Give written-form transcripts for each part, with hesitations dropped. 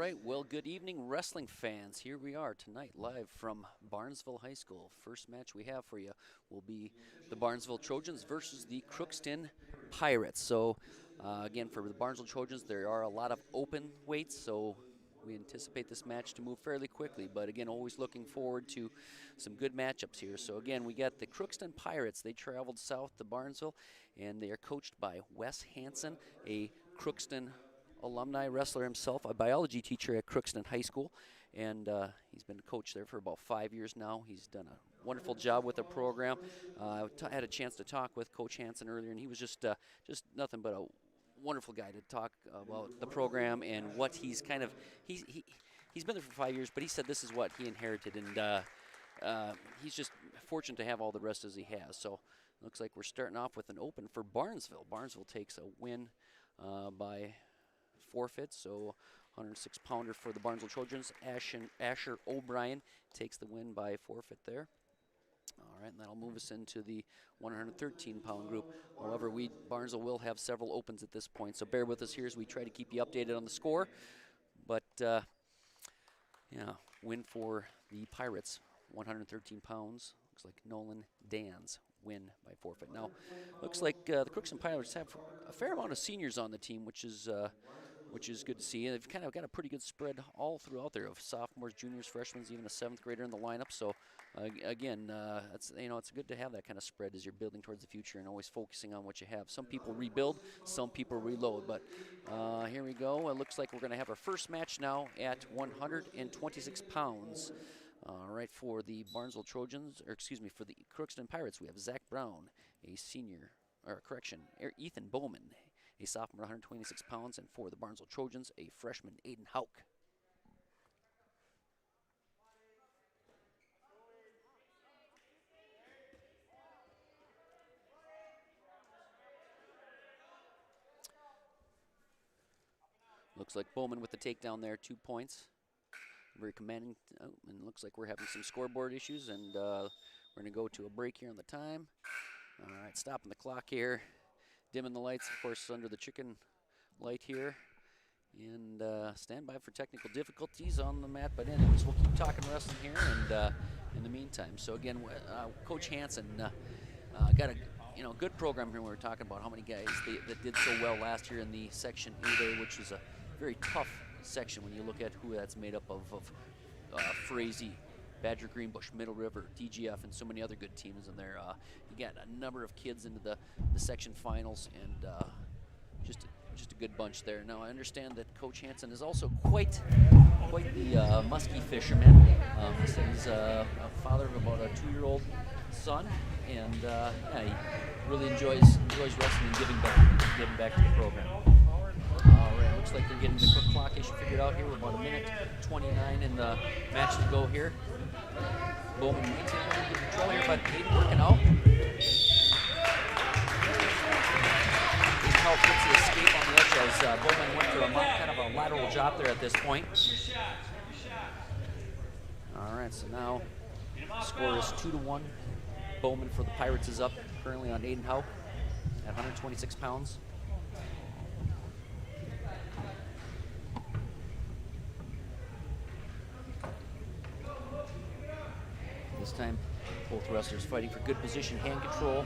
right, well, good evening, wrestling fans. Here we are tonight, live from Barnesville High School. First match we have for you will be the Barnesville Trojans versus the Crookston Pirates. So, again, for the Barnesville Trojans, there are a lot of open weights, so we anticipate this match to move fairly quickly. But again, always looking forward to some good matchups here. So again, we got the Crookston Pirates. They traveled south to Barnesville, and they are coached by Wes Hansen, a Crookston alumni wrestler himself, a biology teacher at Crookston High School, and he's been a coach there for about 5 years now. He's done a wonderful job with the program. I had a chance to talk with Coach Hansen earlier, and he was just nothing but a wonderful guy to talk about the program and what he's kind of he's been there for 5 years, but he said this is what he inherited, and he's just fortunate to have all the rest as he has. So looks like we're starting off with an open for Barnesville. Barnesville takes a win by forfeit, so 106-pounder for the Barnesville Trojans. Asher O'Brien takes the win by forfeit there. All right, and that'll move us into the 113-pound group. However, Barnesville will have several opens at this point, so bear with us here as we try to keep you updated on the score. But, yeah, win for the Pirates, 113 pounds. Looks like Nolan Dan's win by forfeit. Now, looks like the Crookston Pirates have a fair amount of seniors on the team, which is good to see. And they've kind of got a pretty good spread all throughout there of sophomores, juniors, freshmen, even a 7th grader in the lineup. So again, it's good to have that kind of spread as you're building towards the future and always focusing on what you have. Some people rebuild, some people reload. But here we go. It looks like we're going to have our first match now at 126 pounds. All right, for the Barnesville Trojans, or excuse me, for the Crookston Pirates, we have Zach Brown, a senior, or correction, Ethan Bowman, a sophomore, 126 pounds, and for the Barnesville Trojans, a freshman, Aiden Hauk. Looks like Bowman with the takedown there, 2 points. Very commanding, and looks like we're having some scoreboard issues, and we're going to go to a break here on the time. All right, stopping the clock here. Dimming the lights, of course, under the chicken light here. And stand by for technical difficulties on the mat. But anyways, we'll keep talking wrestling here and in the meantime. So again, Coach Hansen got a good program here. We were talking about how many guys that did so well last year in the Section 8A, which was a very tough section when you look at who that's made up of Frazee, Badger Greenbush, Middle River, DGF, and so many other good teams in there. You got a number of kids into the section finals, and just a good bunch there. Now, I understand that Coach Hansen is also quite the muskie fisherman. He's a father of about a 2-year-old son, and yeah, he really enjoys wrestling and giving back to the program. All right, looks like they're getting the quick clock issue figured out here. We're about 1:29 in the match to go here. Bowman maintaining good control here, but Aiden working out. Aiden helped gets the escape on the edge as Bowman went for kind of a lateral drop there at this point. All right, so now the score is 2-1. Bowman for the Pirates is up currently on Aiden Hauk at 126 pounds. This time, both wrestlers fighting for good position, hand control.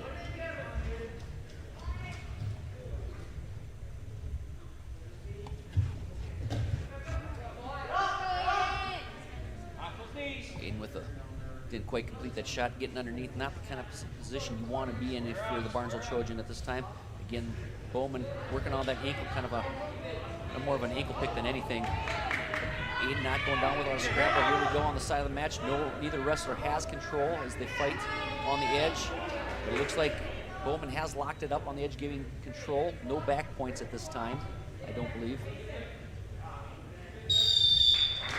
Aiden didn't quite complete that shot, getting underneath. Not the kind of position you want to be in if you're the Barnesville Trojan at this time. Again, Bowman working on that ankle, kind of more of an ankle pick than anything. Aiden not going down without a scramble. Here we go on the side of the match. Neither wrestler has control as they fight on the edge. But it looks like Bowman has locked it up on the edge, giving control. No back points at this time, I don't believe.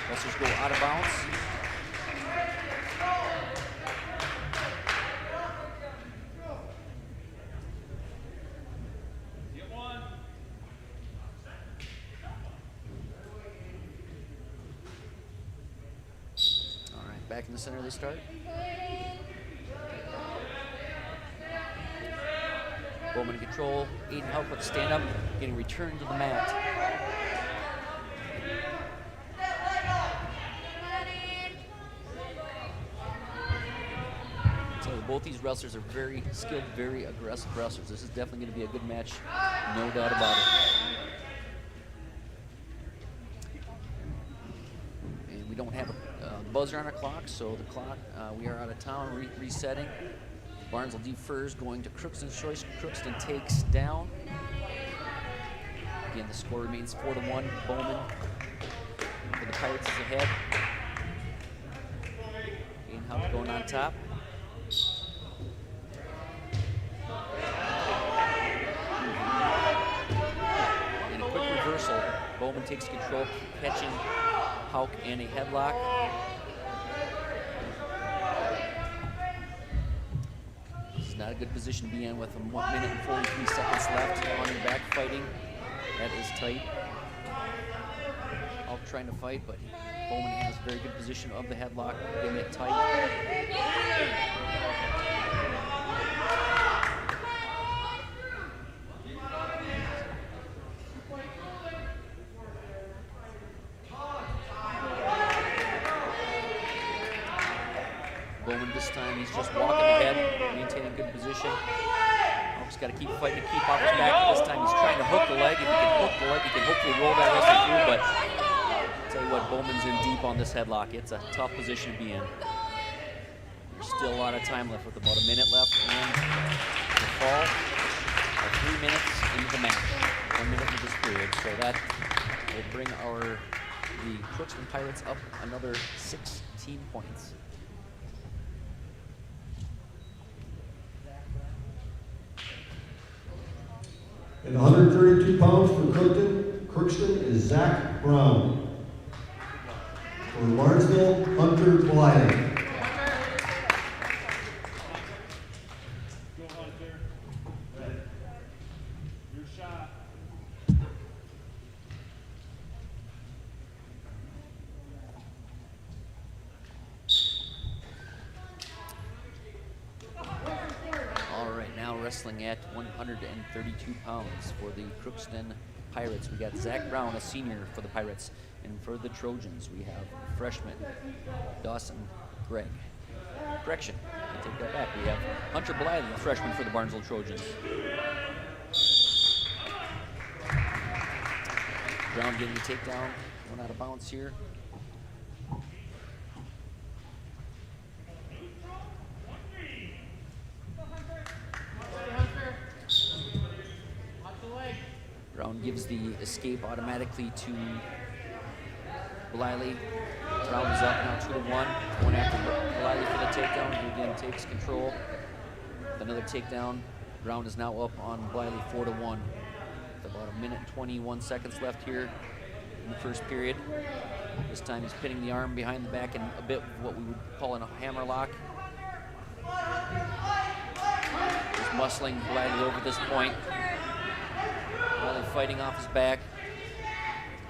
Wrestlers go out of bounds. Back in the center they start. Bowman in control. Aiden Hauk with the stand up, getting returned to the mat. both these wrestlers are very skilled, very aggressive wrestlers. This is definitely going to be a good match, no doubt about it. And we don't have a buzzer on our clock, so the clock, we are out of town, resetting. Barnesville defers, going to Crookston's choice. Crookston takes down. Again, the score remains 4-1. Bowman for the Pirates is ahead. Gainhaupt going on top. In a quick reversal, Bowman takes control, catching Hauk in a headlock. This is not a good position to be in with 1 minute and 43 seconds left. On your back fighting. That is tight. Hauk trying to fight, but Bowman has a very good position of the headlock, getting it tight. Bowman this time, he's just walking ahead, maintaining good position. Hauk's got to keep fighting to keep off his back. This time he's trying to hook the leg. If he can hook the leg, he can hopefully roll that wrestler through, but I'll tell you what, Bowman's in deep on this headlock. It's a tough position to be in. There's still a lot of time left with about a minute left, and the fall are 3 minutes into the match. 1 minute into this period, so that will bring the Crookston Pirates up another 16 points. And 132 pounds for Crookston is Zach Brown. For Barnesville, Hunter Blythe. Your shot. Wrestling at 132 pounds for the Crookston Pirates. We got Zach Brown, a senior for the Pirates, and for the Trojans we have freshman Dawson Gregg. Correction, I take that back. We have Hunter Blythe, a freshman for the Barnesville Trojans. Brown getting the takedown, going out of bounds here. Brown gives the escape automatically to Blythe. Brown is up now 2-1. Going after Blythe for the takedown. He again takes control. Another takedown. Brown is now up on Blythe 4-1. With about a minute and 21 seconds left here in the first period. This time he's pinning the arm behind the back in a bit of what we would call a hammer lock. Just muscling Blythe over at this point. Blythe fighting off his back.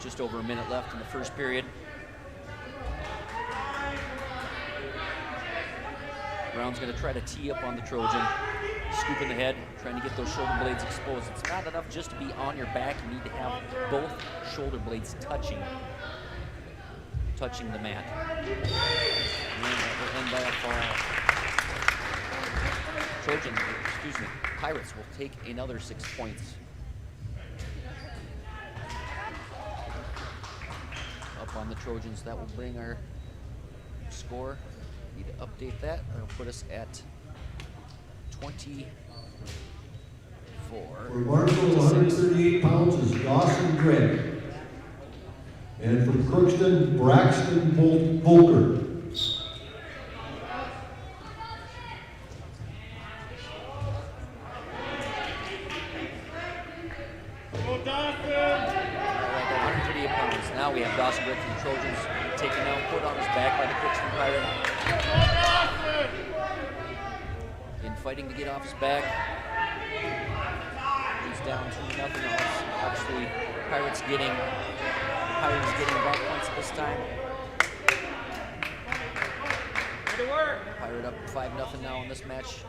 Just over a minute left in the first period. Brown's going to try to tee up on the Trojan, scooping the head, trying to get those shoulder blades exposed. It's not enough just to be on your back. You need to have both shoulder blades touching the mat. And that will end by a fall. Pirates will take another 6 points. Up on the Trojans. That will bring our score. Need to update that. That'll put us at 24. For Barnesville, 138 pounds is Dawson Gregg. And from Crookston, Braxton Volker. Now we have Dawson Gregg from the Trojans taken out, put on his back by the Crookston Pirate. In fighting to get off his back. He's down 2-0. Obviously, Pirates getting back points at this time. Pirate up 5-0 now in this match.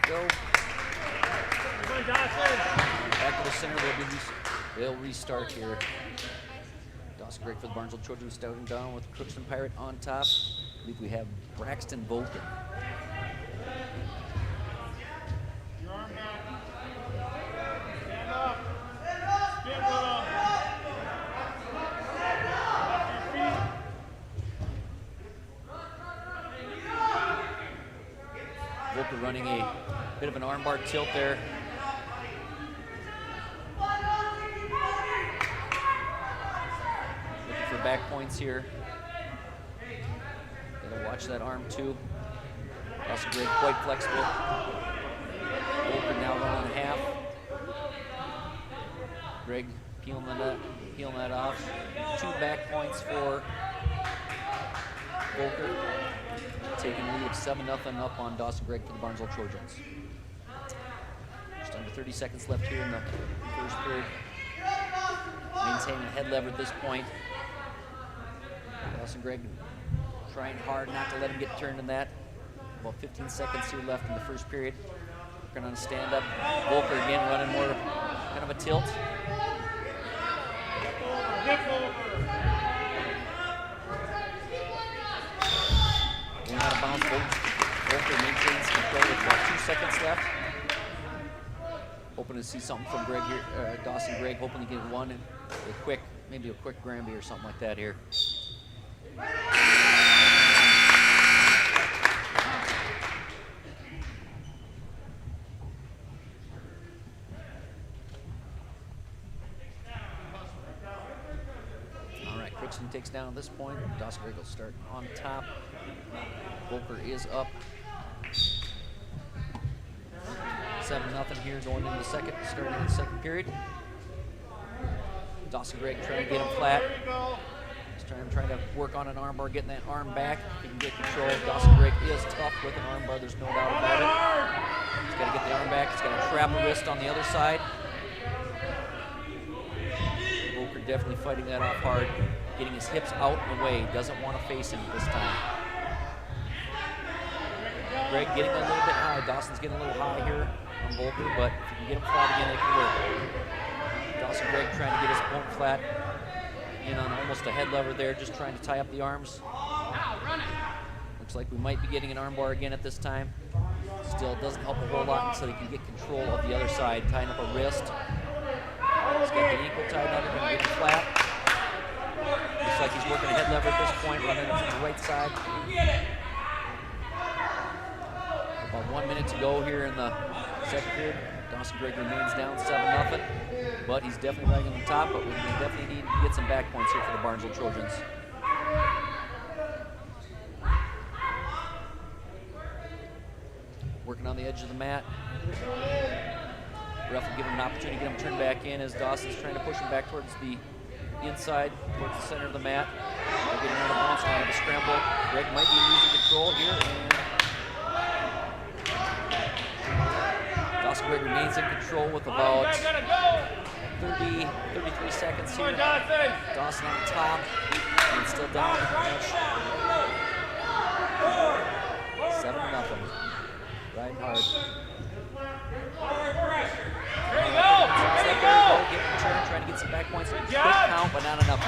Go. They'll restart here. Dawson Gregg for the Barnesville Trojans starting down with Crookston Pirate on top. I believe we have Braxton Volker. Your arm down. Stand up. Spin with them. Off your feet. Volker running a bit of an armbar tilt there. Looking for back points here. Gotta watch that arm too. Dawson Gregg quite flexible. Volker now running half. Gregg peeling that off. 2 back points for Volker. Taking a lead of 7-0 up on Dawson Gregg for the Barnesville Trojans. Just under 30 seconds left here in the first period. Maintaining a head lever at this point. Dawson Gregg trying hard not to let him get turned in that. About 15 seconds here left in the first period. Working on a stand-up. Volker again running more kind of a tilt. Going out of bounds. Volker maintains control with about 2 seconds left. Hoping to see something from Gregg here, Dawson Gregg, hoping to get one and maybe a quick Granby or something like that here. All right, Crookston takes down at this point. Dawson Gregg will start on top. Volker is up. 7-0 here going into the second, starting in the second period. Dawson Gregg trying to get him flat. He's trying to work on an armbar, getting that arm back. If he can get control. Dawson Gregg is tough with an armbar, there's no doubt about it. He's got to get the arm back. He's got to trap a wrist on the other side. Volker definitely fighting that off hard, getting his hips out and away. Doesn't want to face him this time. Gregg getting a little bit high. Dawson's getting a little high here on Volker, but if you can get him flat again, it can work. Dawson Gregg trying to get his opponent flat. In on almost a head lever there, just trying to tie up the arms. Looks like we might be getting an armbar again at this time. Still, it doesn't help a whole lot until he can get control of the other side, tying up a wrist. He's got the ankle tied up, going to get him flat. Looks like he's working a head lever at this point, running it from the right side. About 1 minute to go here in the second period. Dawson Gregg remains down 7-0, but he's definitely right on the top, but we definitely need to get some back points here for the Barnesville Trojans. Working on the edge of the mat. Ref will give him an opportunity to get him turned back in as Dawson's trying to push him back towards the inside, towards the center of the mat. They're getting out of bounds, trying to scramble. Gregg might be losing control here, and Dawson Gregg remains in control with about 33 seconds here. Dawson on top, and still down the match. 7-0. Riding hard. There you go. Getting turned, trying to get some back points. Quick count, but not enough.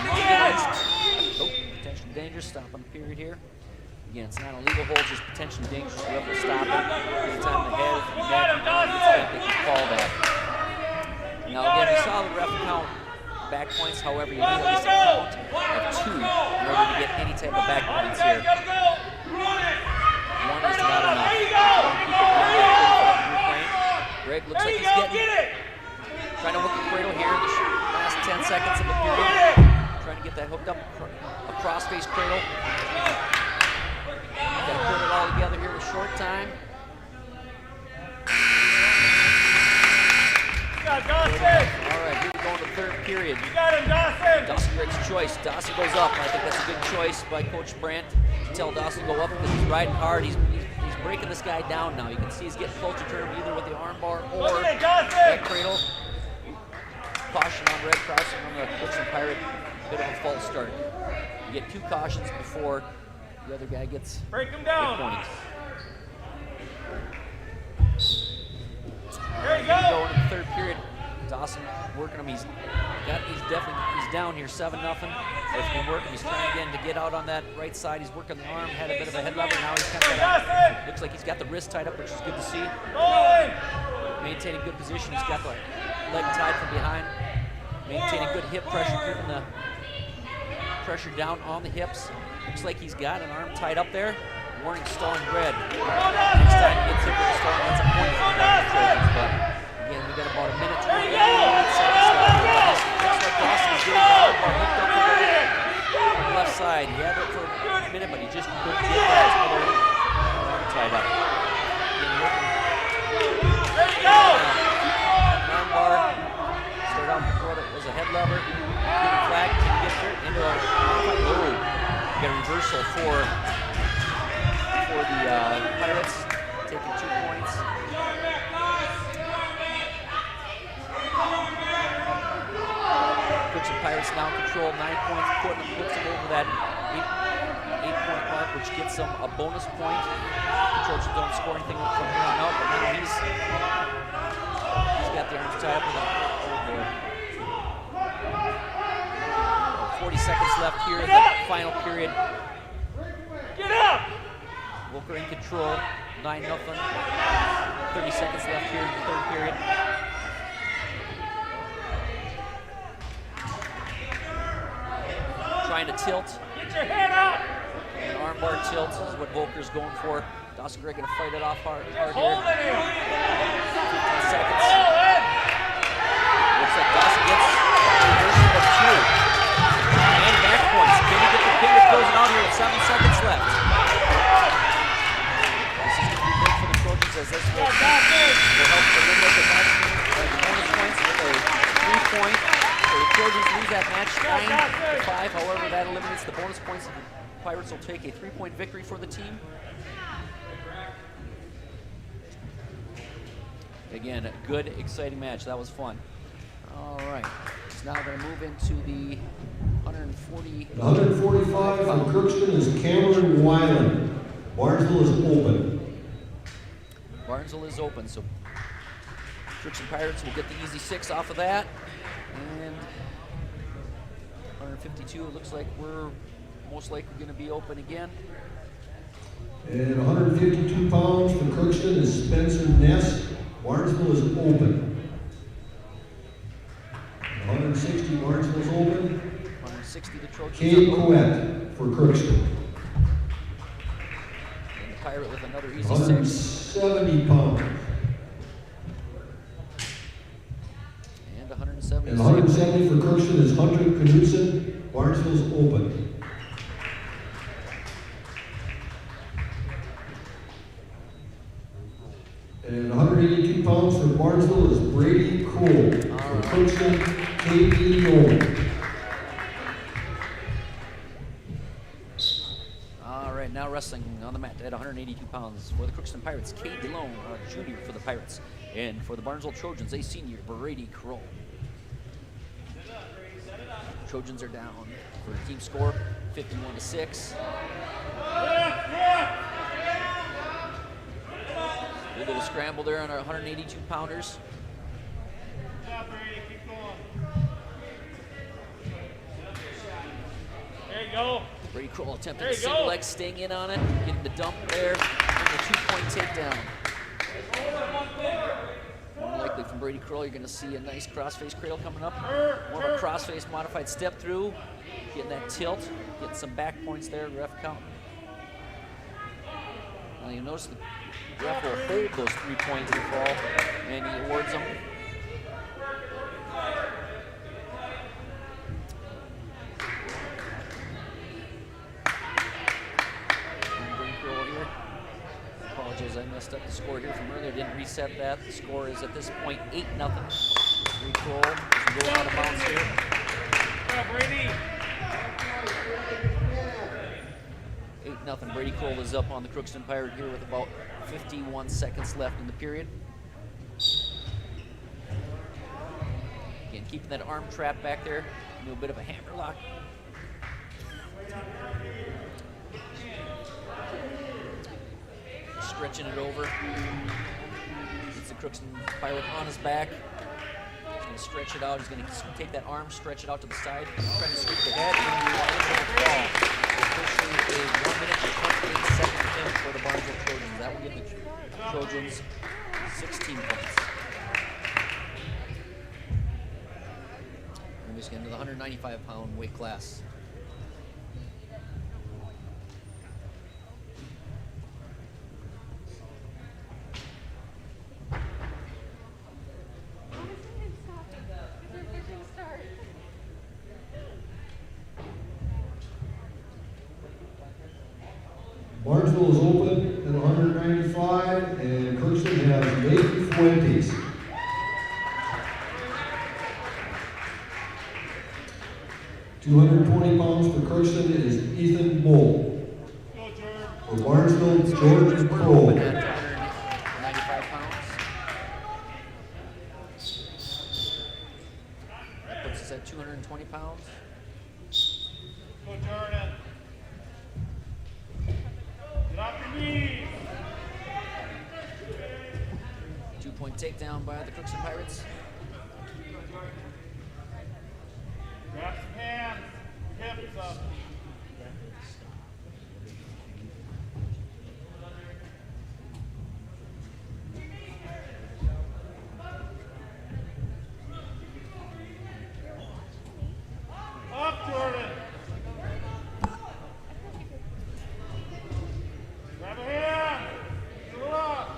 Oh, potentially dangerous. Stop on the period here. Again, it's not a legal hold, just potentially dangerous. The ref will stop it. Anytime the head, they can call that. Now again, we saw the ref count back points. However, you need at least a count of 2 in order to get any type of back points here. 1 is not enough. Gregg looks like he's getting, trying to hook the cradle here in the last 10 seconds of the period. Trying to get that hooked up, a cross-face cradle. Got to put it all together here with short time. All right, here we go in the third period. You got him, Dawson. Dawson Gregg's choice. Dawson goes up. I think that's a good choice by Coach Brandt to tell Dawson to go up because he's riding hard. He's breaking this guy down now. You can see he's getting close to turn him either with the armbar or that cradle. Caution on Red Crookston on the Crookston Pirate. Bit of a false start. You get 2 cautions before the other guy gets break him down. Points. There you go. Go into the third period. Dawson working him. He's down here 7-0. It's been working. He's trying again to get out on that right side. He's working the arm, had a bit of a head lever. Now he's kind of looks like he's got the wrist tied up, which is good to see. Maintaining good position. He's got the leg tied from behind. Maintaining good hip pressure, keeping the pressure down on the hips. Looks like he's got an arm tied up there. Warning stalling red. Next time he gets hit with a stalling, that's a point for the Trojans. But again, we got about a minute 28 seconds left. Looks like Dawson is getting the arm bar hooked up on the left side. He had it for a minute, but he just couldn't get that other arm tied up. Again, working. There you go! Arm bar. Started out before it was a head lever. Getting flag. Can you get there? Into a modified. We got a reversal for the Pirates, taking 2 points. Crookston Pirates now control 9 points, puts them over that 8-point mark, which gets them a bonus point. The Trojans don't score anything from here on out, but now he's got the arms tied up with a 40 seconds left here in the final period. Get up! Volker in control, 9-0. 30 seconds left here in the third period. Trying to tilt. Get your head up! An armbar tilt is what Volker's going for. Dawson Gray gonna fight it off hard here. Hold it in! 15 seconds. Hold it! Looks like Dawson gets a reversal of 2. And back points. Can he get the pin to close it out here with 7 seconds left? As this will help eliminate the match bonus points with a 3-point. So the Trojans lose that match 9-5. However, that eliminates the bonus points. The Pirates will take a 3-point victory for the team. Again, a good, exciting match. That was fun. All right. So now we're going to move into the 140. 145 from Crookston is Cameron Weiland. Barnesville is open. Barnesville is open, so Crookston Pirates will get the easy 6 off of that. And 152, it looks like we're most likely going to be open again. And 152 pounds from Crookston is Spencer Ness. Barnesville is open. 160, Barnesville is open. 160, the Trojans. Kay Coet for Crookston. Pirate with another easy 6. 170 pounds. And 170. And 170 for Crookston is Hunter Knudsen. Barnesville's open. And 182 pounds for Barnesville is Brady Cole. For Crookston, K.E. Nolan. Now wrestling on the mat at 182 pounds for the Crookston Pirates, Kay DeLone, a junior for the Pirates. And for the Barnesville Trojans, a senior, Brady Kroll. Trojans are down for a team score, 51-6. A little scramble there on our 182 pounders. There you go. Brady Kroll attempting a single leg sting in on it, getting the dump there, and the 2-point takedown. More likely from Brady Kroll, you're going to see a nice crossface cradle coming up. More of a crossface modified step through, getting that tilt, getting some back points there, ref count. Now you notice the ref will hold those 3 points in the fall, and he awards them. I messed up the score here from earlier, didn't reset that. The score is at this point 8-0. Recall, go out of bounds here. Brady. 8-0. Brady Kroll is up on the Crookston Pirate here with about 51 seconds left in the period. Again, keeping that arm trap back there. Do a bit of a hammer lock. Stretching it over. Gets the Crookston Pirate on his back. going to stretch it out. He's going to take that arm, stretch it out to the side, trying to sweep the head, and we are able to fall. Officially a 1 minute and 28-second count for the Barnesville Trojans. That will give the Trojans 16 points. And we just get into the 195-pound weight class. Barnesville is open at 195, and Crookston has late 20s. £220 for Crookston is Ethan Moll. For Barnesville, George Crow. At 195 pounds. That puts us at 220 pounds. Go, Jordan. Get off your knees. 2-point takedown by the Crookston Pirates. Grab some hands. Hips up. Up, Jordan. Grab a hand. Go up.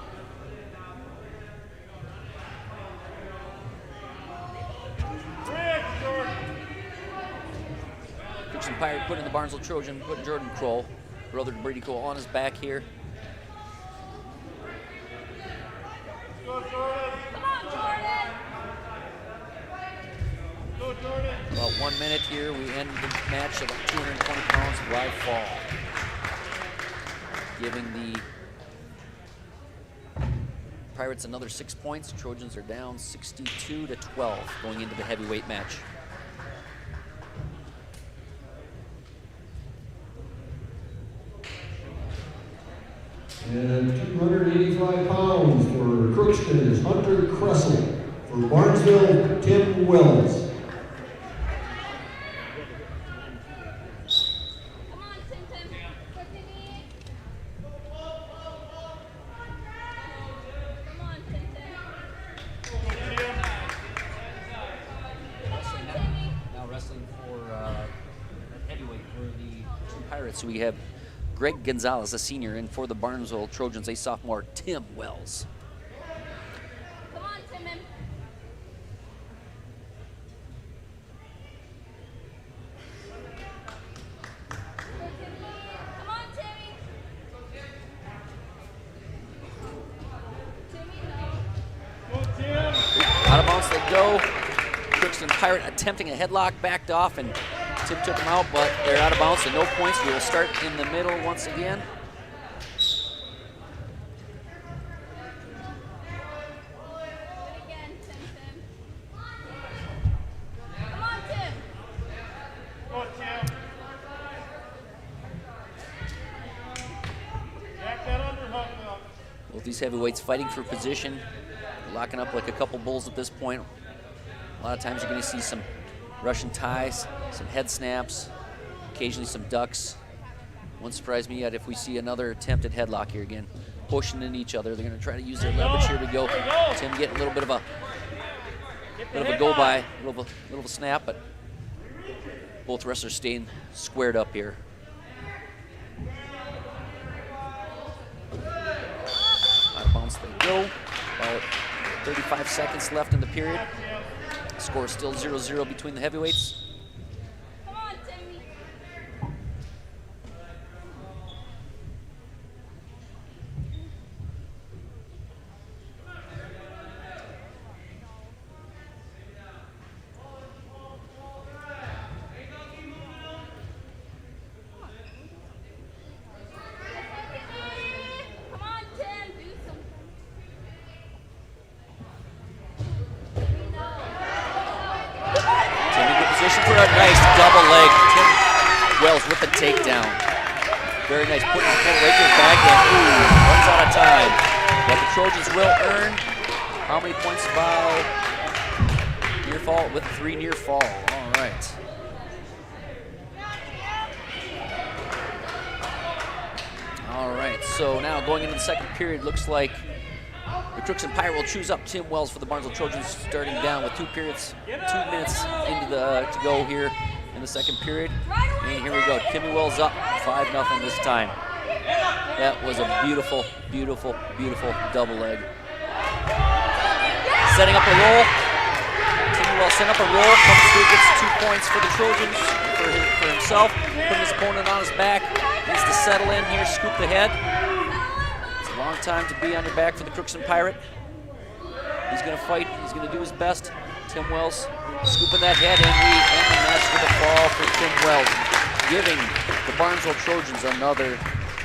Bridge, Jordan. Crookston Pirate putting the Barnesville Trojan, putting Jordan Kroll, brother to Brady Kroll, on his back here. Go, Jordan. Come on, Jordan! Go, Jordan. About 1 minute here, we end the match at 220 pounds live fall. Giving the Pirates another 6 points. Trojans are down 62-12 going into the heavyweight match. And 285 pounds for Crookston is Hunter Kressel. For Barnesville, Tim Wells. Come on, Tim Tim. For Timmy. Come on, Tim Tim. Come on, Timmy. Now wrestling for heavyweight for the two Pirates. We have Greg Gonzalez, a senior, and for the Barnesville Trojans, a sophomore, Tim Wells. Come on, Timon. Come on, Timmy. Timmy, no. Go, Tim. Out of bounds they go. Crookston Pirate attempting a headlock, backed off, and Tim took him out, but they're out of bounds, so no points. We will start in the middle once again. Good again, Tim Tim. Come on, Tim. Go, Tim. Back that underhook up. Both these heavyweights fighting for position, locking up like a couple bulls at this point. A lot of times you're going to see some Russian ties, some head snaps, occasionally some ducks. Wouldn't surprise me yet if we see another attempted headlock here again. Pushing into each other. They're going to try to use their leverage here. We go. Tim getting a little bit of a go by, a little of a snap, but both wrestlers staying squared up here. Out of bounds they go. About 35 seconds left in the period. Score is still 0-0 between the heavyweights. Come on, Timmy. Come on, Tim. Do something. We know. Tim in good position for a nice double leg. Tim Wells with the takedown. Very nice, putting the foot right to his back and runs out of time. But the Trojans will earn how many points by near fall with 3 near fall. All right. All right, so now going into the second period, looks like the Crookston Pirate will choose up Tim Wells for the Barnesville Trojans, starting down with 2 minutes to go here in the second period. And here we go, Timmy Wells up 5-0 this time. That was a beautiful, beautiful, beautiful double leg. Setting up a roll. Timmy Wells setting up a roll, comes through, gets 2 points for the Trojans, for himself, putting his opponent on his back. Needs to settle in here, scoop the head. It's a long time to be on your back for the Crookston Pirate. He's going to fight, he's going to do his best. Tim Wells scooping that head, and we end the match with a fall for Tim Wells, giving the Barnesville Trojans another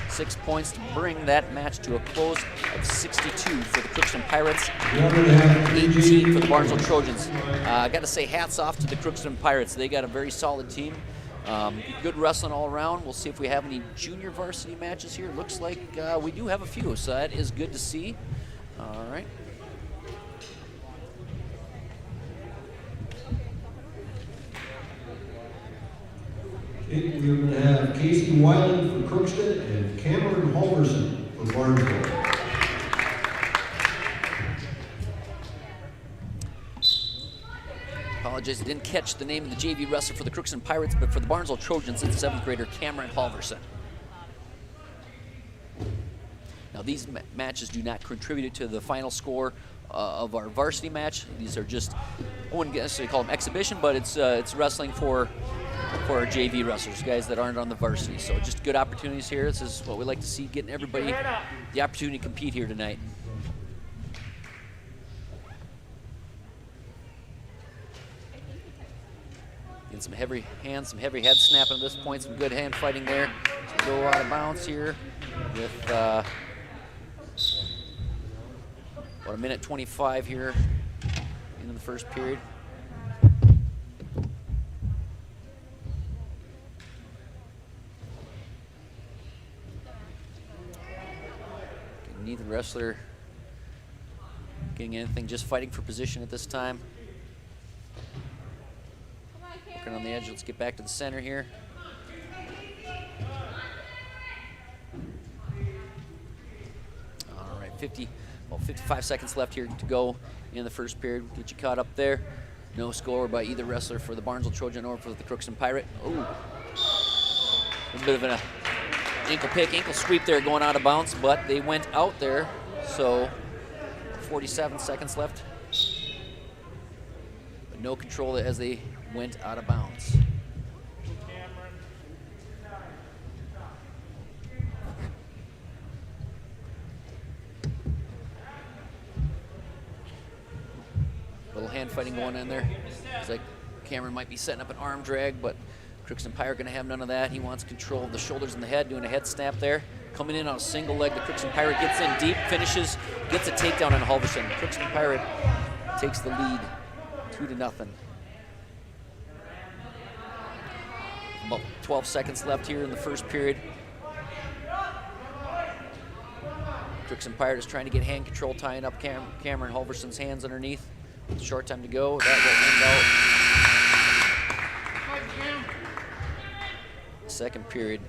6 points to bring that match to a close of 62 for the Crookston Pirates, 18 for the Barnesville Trojans. I got to say hats off to the Crookston Pirates. They got a very solid team. Good wrestling all around. We'll see if we have any junior varsity matches here. Looks like we do have a few, so that is good to see. All right. Okay, we're going to have Casey Weiland for Crookston and Cameron Halverson for Barnesville. Apologize, I didn't catch the name of the JV wrestler for the Crookston Pirates, but for the Barnesville Trojans, it's 7th grader Cameron Halverson. Now, these matches do not contribute to the final score of our varsity match. These are just, I wouldn't necessarily call them exhibition, but it's wrestling for our JV wrestlers, guys that aren't on the varsity. So just good opportunities here. This is what we like to see, getting everybody the opportunity to compete here tonight. Getting some heavy hands, some heavy head snapping at this point, some good hand fighting there. So go out of bounds here with about a minute 25 here into the first period. Neither wrestler getting anything, just fighting for position at this time. Working on the edge, let's get back to the center here. All right, 55 seconds left here to go in the first period. Get you caught up there. No score by either wrestler for the Barnesville Trojan or for the Crookston Pirate. Ooh, a bit of an ankle sweep there going out of bounds, but they went out there, so 47 seconds left. But no control as they went out of bounds. Little hand fighting going on there. It's like Cameron might be setting up an arm drag, but Crookston Pirate going to have none of that. He wants control of the shoulders and the head, doing a head snap there. Coming in on a single leg, the Crookston Pirate gets in deep, finishes, gets a takedown on Halverson. Crookston Pirate takes the lead, 2-0. About 12 seconds left here in the first period. Crookston Pirate is trying to get hand control, tying up Cameron Halverson's hands underneath. With a short time to go, that will end out second period.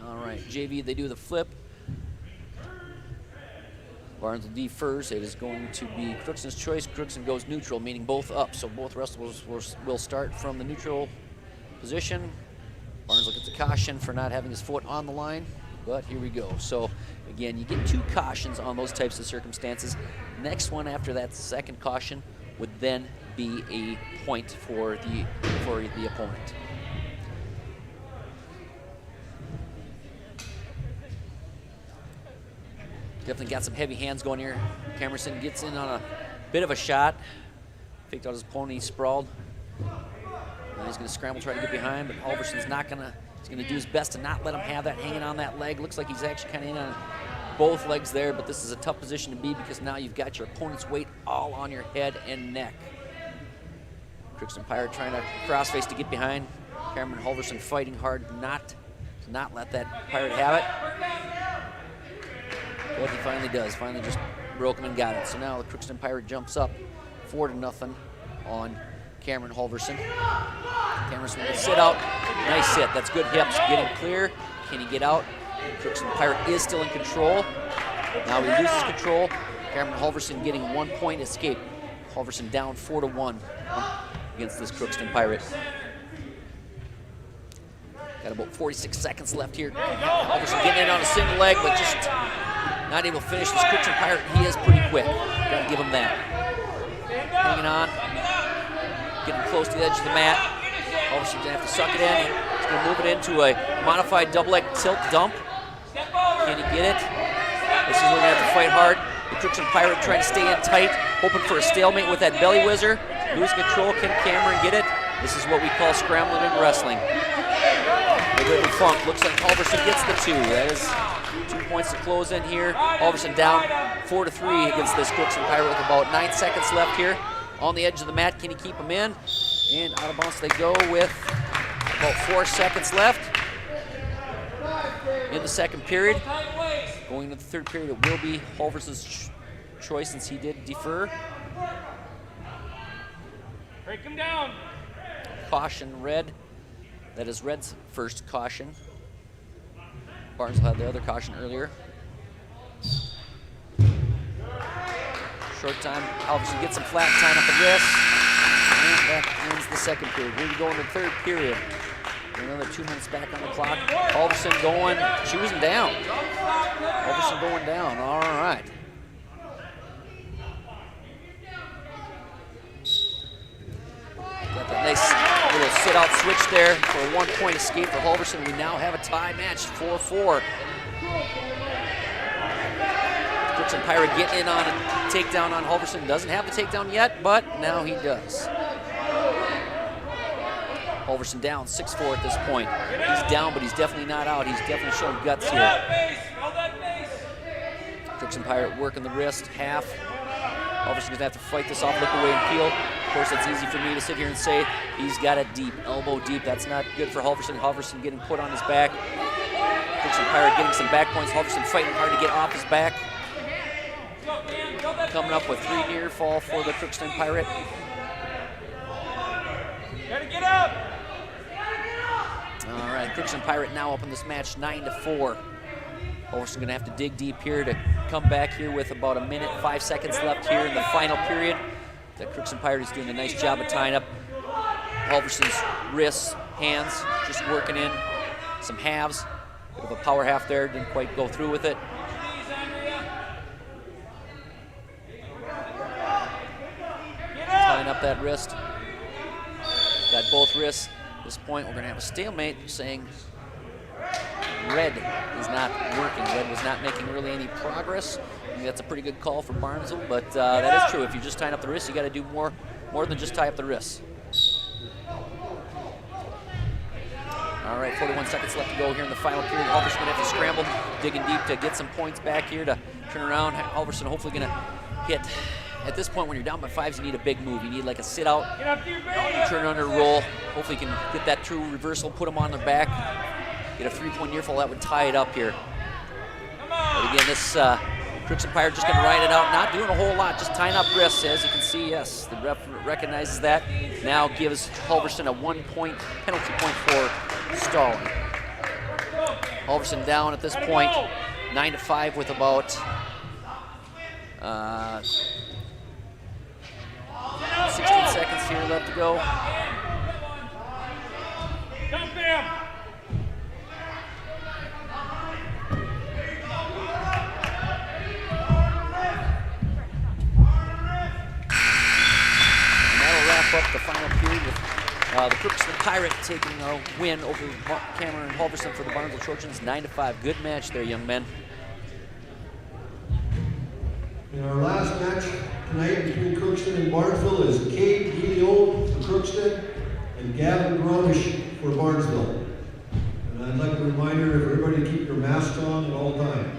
All right, JV, they do the flip. Barnesville defers. It is going to be Crookston's choice. Crookston goes neutral, meaning both up. So both wrestlers will start from the neutral position. Barnesville gets a caution for not having his foot on the line, but here we go. So again, you get 2 cautions on those types of circumstances. Next one after that second caution would then be a point for the opponent. Definitely got some heavy hands going here. Camerson gets in on a bit of a shot. Faked out his opponent, he sprawled. Now he's gonna scramble, try to get behind, but Halverson's not gonna, he's gonna do his best to not let him have that hanging on that leg. Looks like he's actually kind of in on both legs there, but this is a tough position to be because now you've got your opponent's weight all on your head and neck. Crookston Pirate trying to crossface to get behind. Cameron Halverson fighting hard not to not let that Pirate have it. But he finally does. Finally just broke him and got it. So now the Crookston Pirate jumps up 4-0. on Cameron Halverson. Halverson will sit out. Nice hit. That's good hips. Getting clear. Can he get out? Crookston Pirate is still in control. Now he loses control. Cameron Halverson getting 1 point escape. Halverson down 4-1 against this Crookston Pirate. Got about 46 seconds left here. Halverson getting in on a single leg, but just not able to finish this Crookston Pirate. He is pretty quick. Gotta give him that. Hanging on. Getting close to the edge of the mat. Halverson's gonna have to suck it in. He's gonna move it into a modified double leg tilt dump. Can he get it? This is where we're gonna have to fight hard. The Crookston Pirate trying to stay in tight, hoping for a stalemate with that belly whizzer. Lose control, can Cameron get it? This is what we call scrambling in wrestling. The funk, looks like Halverson gets the 2. That is 2 points to close in here. Halverson down 4-3 against this Crookston Pirate with about 9 seconds left here. On the edge of the mat, can he keep him in? And out of bounds they go with about 4 seconds left in the second period. Going into the third period, it will be Halverson's choice since he did defer. Break him down. Caution red. That is Red's first caution. Barnesville had the other caution earlier. Short time. Halverson gets some flat, tying up the wrist. And that ends the second period. Here we go in the third period. Another 2 minutes back on the clock. Halverson going, choosing down. Halverson going down, all right. Got that nice little sit-out switch there for a 1 point escape for Halverson. We now have a tie match, 4-4. Crookston Pirate getting in on a takedown on Halverson. Doesn't have the takedown yet, but now he does. Halverson down 6-4 at this point. He's down, but he's definitely not out. He's definitely showing guts here. Crookston Pirate working the wrist, half. Halverson's gonna have to fight this off, look away and peel. Of course, it's easy for me to sit here and say he's got it deep, elbow deep. That's not good for Halverson. Halverson getting put on his back. Crookston Pirate getting some back points. Halverson fighting hard to get off his back. Coming up with 3 near fall for the Crookston Pirate. Gotta get up. All right, Crookston Pirate now up in this match 9-4. Halverson gonna have to dig deep here to come back here with about 1 minute, 5 seconds left here in the final period. The Crookston Pirate is doing a nice job of tying up Halverson's wrists, hands, just working in some halves. Bit of a power half there, didn't quite go through with it. Tying up that wrist. Got both wrists. At this point, we're gonna have a stalemate saying Red is not working. Red was not making really any progress. I think that's a pretty good call for Barnesville, but that is true. If you're just tying up the wrists, you gotta do more than just tie up the wrists. All right, 41 seconds left to go here in the final period. Halverson's gonna have to scramble, digging deep to get some points back here to turn around. Halverson hopefully gonna hit. At this point, when you're down by 5s, you need a big move. You need like a sit out, turn under, roll. Hopefully you can get that true reversal, put them on their back, get a 3-point near fall. That would tie it up here. But again, this Crookston Pirate just gonna ride it out, not doing a whole lot, just tying up wrists. As you can see, yes, the ref recognizes that. Now gives Halverson a 1 point penalty point for stalling. Halverson down at this point, 9-5 with about 16 seconds here left to go. Dump him. That'll wrap up the final period with the Crookston Pirate taking a win over Cameron Halverson for the Barnesville Trojans, 9-5. Good match there, young men. And our last match tonight between Crookston and Barnesville is Kate Gilio for Crookston and Gavin Gromish for Barnesville. And I'd like a reminder of everybody to keep your masks on at all times.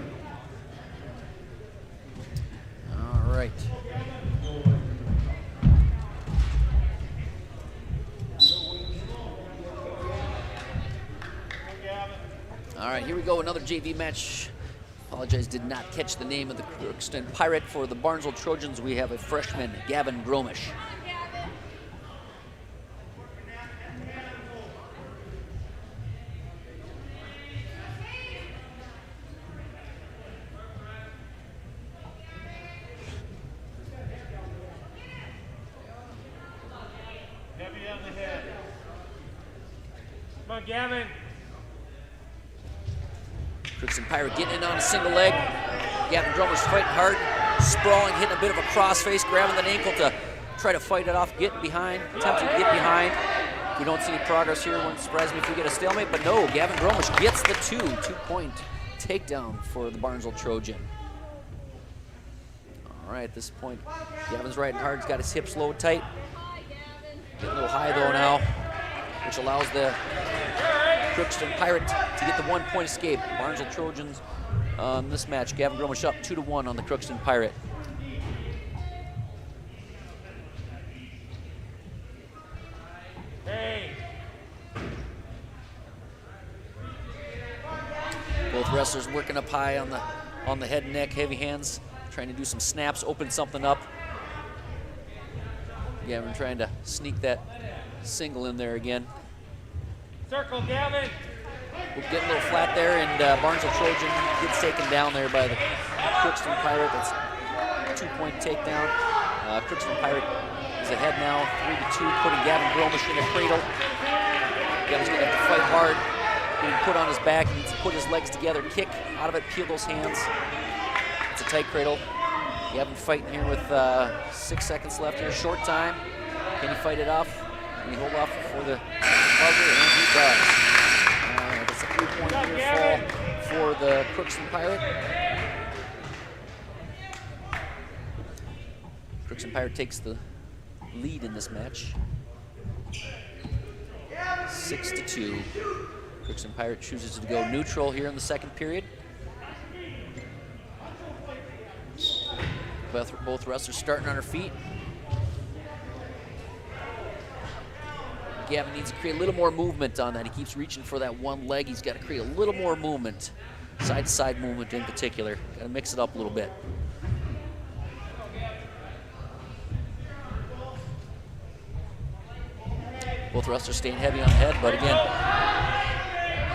All right. All right, here we go, another JV match. Apologize, did not catch the name of the Crookston Pirate. For the Barnesville Trojans, we have a freshman, Gavin Gromish. Come on, Gavin. Crookston Pirate getting in on a single leg. Gavin Drummer's fighting hard, sprawling, hitting a bit of a crossface, grabbing the ankle to try to fight it off, getting behind, attempting to get behind. If we don't see any progress here, it wouldn't surprise me if we get a stalemate, but no, Gavin Gromish gets the two-point takedown for the Barnesville Trojan. All right, at this point, Gavin's riding hard. He's got his hips low tight. Getting a little high though now, which allows the Crookston Pirate to get the 1-point escape. Barnesville Trojans this match, Gavin Gromish up 2-1 on the Crookston Pirate. Hey. Both wrestlers working up high on the head and neck, heavy hands, trying to do some snaps, open something up. Gavin trying to sneak that single in there again. Circle, Gavin. We're getting a little flat there, and Barnesville Trojan gets taken down there by the Crookston Pirate. That's a 2-point takedown. Crookston Pirate is ahead now, 3-2, putting Gavin Gromish in a cradle. Gavin's gonna have to fight hard, getting put on his back. He needs to put his legs together, kick out of it, peel those hands. It's a tight cradle. Gavin fighting here with 6 seconds left here, short time. Can he fight it off? Can he hold off for the buzzer? And he does. That's a 3-point fall for the Crookston Pirate. Crookston Pirate takes the lead in this match. 6-2. Crookston Pirate chooses to go neutral here in the second period. Both wrestlers starting on their feet. Gavin needs to create a little more movement on that. He keeps reaching for that one leg. He's got to create a little more movement, side-to-side movement in particular. Got to mix it up a little bit. Both wrestlers staying heavy on the head, but again,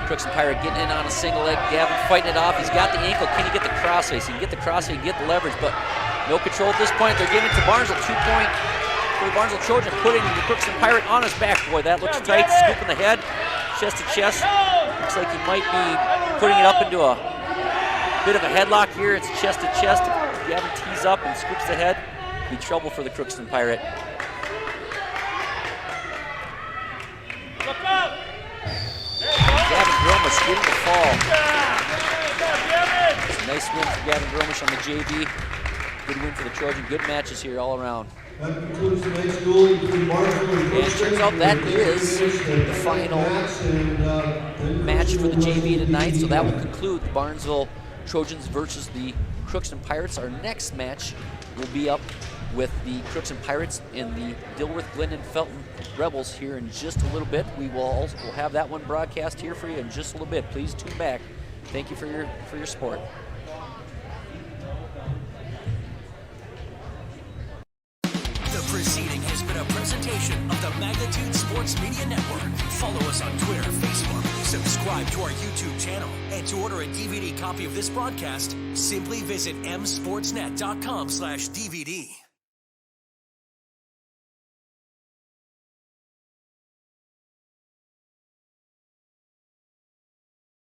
Crookston Pirate getting in on a single leg. Gavin fighting it off. He's got the ankle. Can he get the crossface? He can get the crossface, he can get the leverage, but no control at this point. They're giving it to Barnesville. 2-point for the Barnesville Trojan, putting the Crookston Pirate on his back. Boy, that looks tight. Scooping the head, chest to chest. Looks like he might be putting it up into a bit of a headlock here. It's chest to chest. Gavin tees up and scoops the head. Be trouble for the Crookston Pirate. Look up. Gavin Gromish getting the fall. It's a nice win for Gavin Gromish on the JV. Good win for the Trojan. Good matches here all around. That concludes tonight's duel between Barnesville and And it turns out that is the final match for the JV tonight. So that will conclude the Barnesville Trojans versus the Crookston Pirates. Our next match will be up with the Crookston Pirates and the Dilworth Glendon Felton Rebels here in just a little bit. We'll have that one broadcast here for you in just a little bit. Please tune back. Thank you for your support. The proceeding has been a presentation of the Magnitude Sports Media Network. Follow us on Twitter, Facebook, subscribe to our YouTube channel, and to order a DVD copy of this broadcast, simply visit msportsnet.com/DVD.